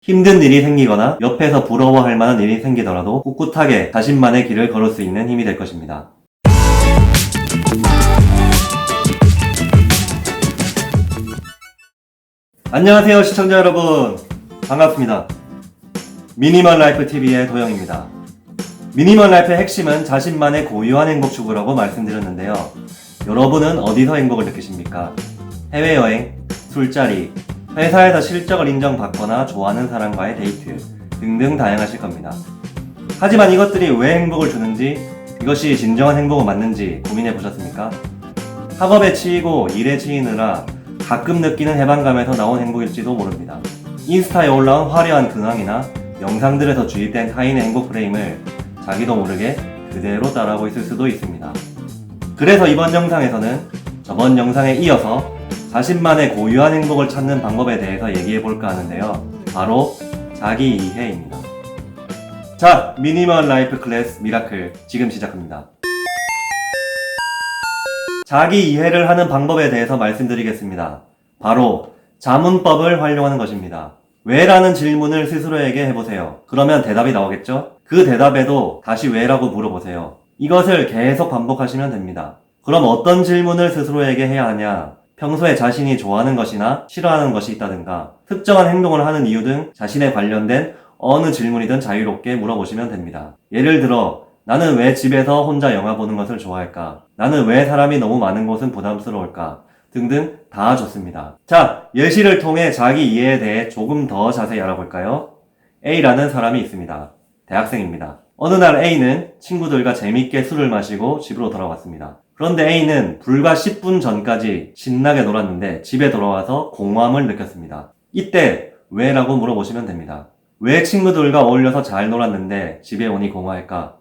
힘든 일이 생기거나 옆에서 부러워할 만한 일이 생기더라도 꿋꿋하게 자신만의 길을 걸을 수 있는 힘이 될 것입니다. 안녕하세요 시청자 여러분, 반갑습니다. 미니멀 라이프 TV의 도영입니다. 미니멀 라이프의 핵심은 자신만의 고유한 행복 추구라고 말씀드렸는데요. 여러분은 어디서 행복을 느끼십니까? 해외여행, 술자리, 회사에서 실적을 인정받거나 좋아하는 사람과의 데이트 등등 다양하실 겁니다. 하지만 이것들이 왜 행복을 주는지, 이것이 진정한 행복은 맞는지 고민해 보셨습니까? 학업에 치이고 일에 치이느라 가끔 느끼는 해방감에서 나온 행복일지도 모릅니다. 인스타에 올라온 화려한 근황이나 영상들에서 주입된 타인의 행복 프레임을 자기도 모르게 그대로 따라하고 있을 수도 있습니다. 그래서 이번 영상에서는 저번 영상에 이어서 자신만의 고유한 행복을 찾는 방법에 대해서 얘기해 볼까 하는데요. 바로 자기 이해입니다. 자, 미니멀 라이프 클래스 미라클 지금 시작합니다. 자기 이해를 하는 방법에 대해서 말씀드리겠습니다. 바로 자문법을 활용하는 것입니다. 왜? 라는 질문을 스스로에게 해보세요. 그러면 대답이 나오겠죠? 그 대답에도 다시 왜? 라고 물어보세요. 이것을 계속 반복하시면 됩니다. 그럼 어떤 질문을 스스로에게 해야 하냐? 평소에 자신이 좋아하는 것이나 싫어하는 것이 있다든가 특정한 행동을 하는 이유 등 자신에 관련된 어느 질문이든 자유롭게 물어보시면 됩니다. 예를 들어, 나는 왜 집에서 혼자 영화 보는 것을 좋아할까? 나는 왜 사람이 너무 많은 곳은 부담스러울까? 등등 다 좋습니다. 자, 예시를 통해 자기 이해에 대해 조금 더 자세히 알아볼까요? A라는 사람이 있습니다. 대학생입니다. 어느 날 A는 친구들과 재밌게 술을 마시고 집으로 돌아왔습니다. 그런데 A는 불과 10분 전까지 신나게 놀았는데 집에 돌아와서 공허함을 느꼈습니다. 이때 왜? 라고 물어보시면 됩니다. 왜 친구들과 어울려서 잘 놀았는데 집에 오니 공허할까?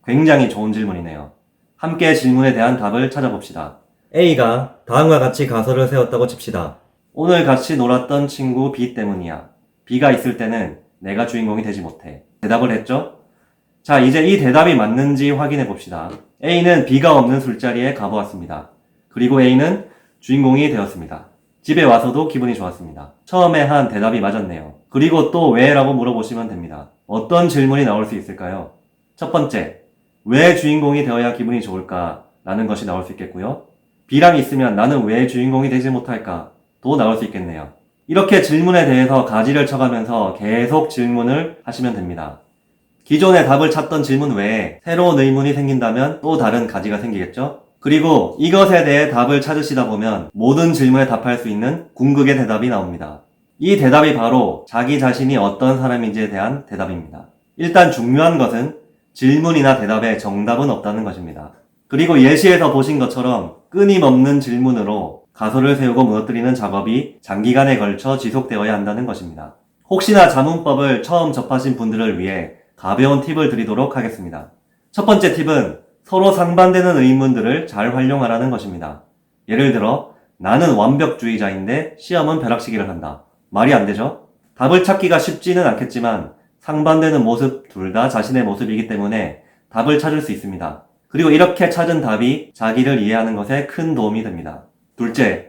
굉장히 좋은 질문이네요. 함께 질문에 대한 답을 찾아봅시다. A가 다음과 같이 가설을 세웠다고 칩시다. 오늘 같이 놀았던 친구 B 때문이야. B가 있을 때는 내가 주인공이 되지 못해. 대답을 했죠? 자, 이제 이 대답이 맞는지 확인해 봅시다. A는 B가 없는 술자리에 가보았습니다. 그리고 A는 주인공이 되었습니다. 집에 와서도 기분이 좋았습니다. 처음에 한 대답이 맞았네요. 그리고 또 왜? 라고 물어보시면 됩니다. 어떤 질문이 나올 수 있을까요? 첫 번째, 왜 주인공이 되어야 기분이 좋을까? 라는 것이 나올 수 있겠고요. B랑 있으면 나는 왜 주인공이 되지 못할까? 도 나올 수 있겠네요. 이렇게 질문에 대해서 가지를 쳐가면서 계속 질문을 하시면 됩니다. 기존의 답을 찾던 질문 외에 새로운 의문이 생긴다면 또 다른 가지가 생기겠죠? 그리고 이것에 대해 답을 찾으시다 보면 모든 질문에 답할 수 있는 궁극의 대답이 나옵니다. 이 대답이 바로 자기 자신이 어떤 사람인지에 대한 대답입니다. 일단 중요한 것은 질문이나 대답에 정답은 없다는 것입니다. 그리고 예시에서 보신 것처럼 끊임없는 질문으로 가설을 세우고 무너뜨리는 작업이 장기간에 걸쳐 지속되어야 한다는 것입니다. 혹시나 자문법을 처음 접하신 분들을 위해 가벼운 팁을 드리도록 하겠습니다. 첫 번째 팁은 서로 상반되는 의문들을 잘 활용하라는 것입니다. 예를 들어, 나는 완벽주의자인데 시험은 벼락치기를 한다. 말이 안 되죠? 답을 찾기가 쉽지는 않겠지만 상반되는 모습 둘 다 자신의 모습이기 때문에 답을 찾을 수 있습니다. 그리고 이렇게 찾은 답이 자기를 이해하는 것에 큰 도움이 됩니다. 둘째,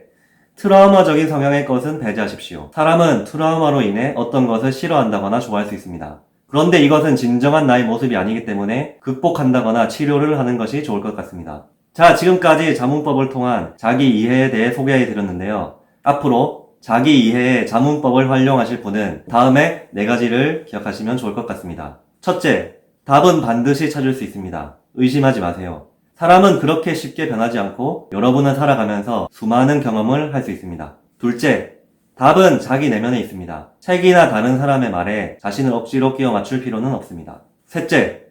트라우마적인 성향의 것은 배제하십시오. 사람은 트라우마로 인해 어떤 것을 싫어한다거나 좋아할 수 있습니다. 그런데 이것은 진정한 나의 모습이 아니기 때문에 극복한다거나 치료를 하는 것이 좋을 것 같습니다. 자, 지금까지 자문법을 통한 자기 이해에 대해 소개해 드렸는데요. 앞으로 자기 이해의 자문법을 활용하실 분은 다음에 4가지를 기억하시면 좋을 것 같습니다. 첫째, 답은 반드시 찾을 수 있습니다. 의심하지 마세요. 사람은 그렇게 쉽게 변하지 않고 여러분은 살아가면서 수많은 경험을 할 수 있습니다. 둘째, 답은 자기 내면에 있습니다. 책이나 다른 사람의 말에 자신을 억지로 끼워 맞출 필요는 없습니다. 셋째,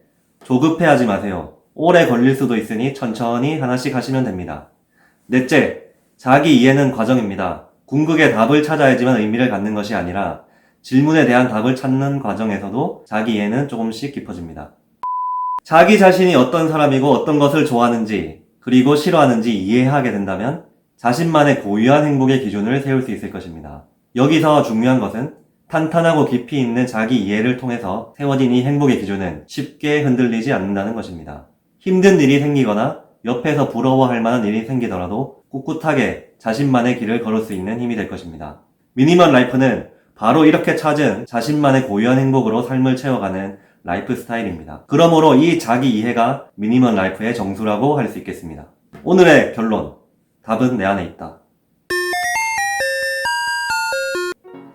조급해하지 마세요. 오래 걸릴 수도 있으니 천천히 하나씩 하시면 됩니다. 넷째, 자기 이해는 과정입니다. 궁극의 답을 찾아야지만 의미를 갖는 것이 아니라 질문에 대한 답을 찾는 과정에서도 자기 이해는 조금씩 깊어집니다. 자기 자신이 어떤 사람이고 어떤 것을 좋아하는지 그리고 싫어하는지 이해하게 된다면 자신만의 고유한 행복의 기준을 세울 수 있을 것입니다. 여기서 중요한 것은 탄탄하고 깊이 있는 자기 이해를 통해서 세워진 이 행복의 기준은 쉽게 흔들리지 않는다는 것입니다. 힘든 일이 생기거나 옆에서 부러워할 만한 일이 생기더라도 꿋꿋하게 자신만의 길을 걸을 수 있는 힘이 될 것입니다. 미니멀 라이프는 바로 이렇게 찾은 자신만의 고유한 행복으로 삶을 채워가는 라이프 스타일입니다. 그러므로 이 자기 이해가 미니멀 라이프의 정수라고 할 수 있겠습니다. 오늘의 결론. 답은 내 안에 있다.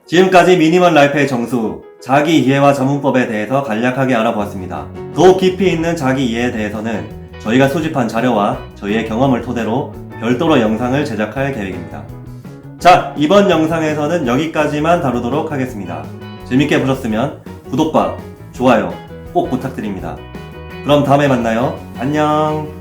지금까지 미니멀 라이프의 정수, 자기 이해와 전문법에 대해서 간략하게 알아보았습니다. 더 깊이 있는 자기 이해에 대해서는 저희가 수집한 자료와 저희의 경험을 토대로 별도로 영상을 제작할 계획입니다. 자, 이번 영상에서는 여기까지만 다루도록 하겠습니다. 재밌게 보셨으면 구독과 좋아요 꼭 부탁드립니다. 그럼 다음에 만나요. 안녕.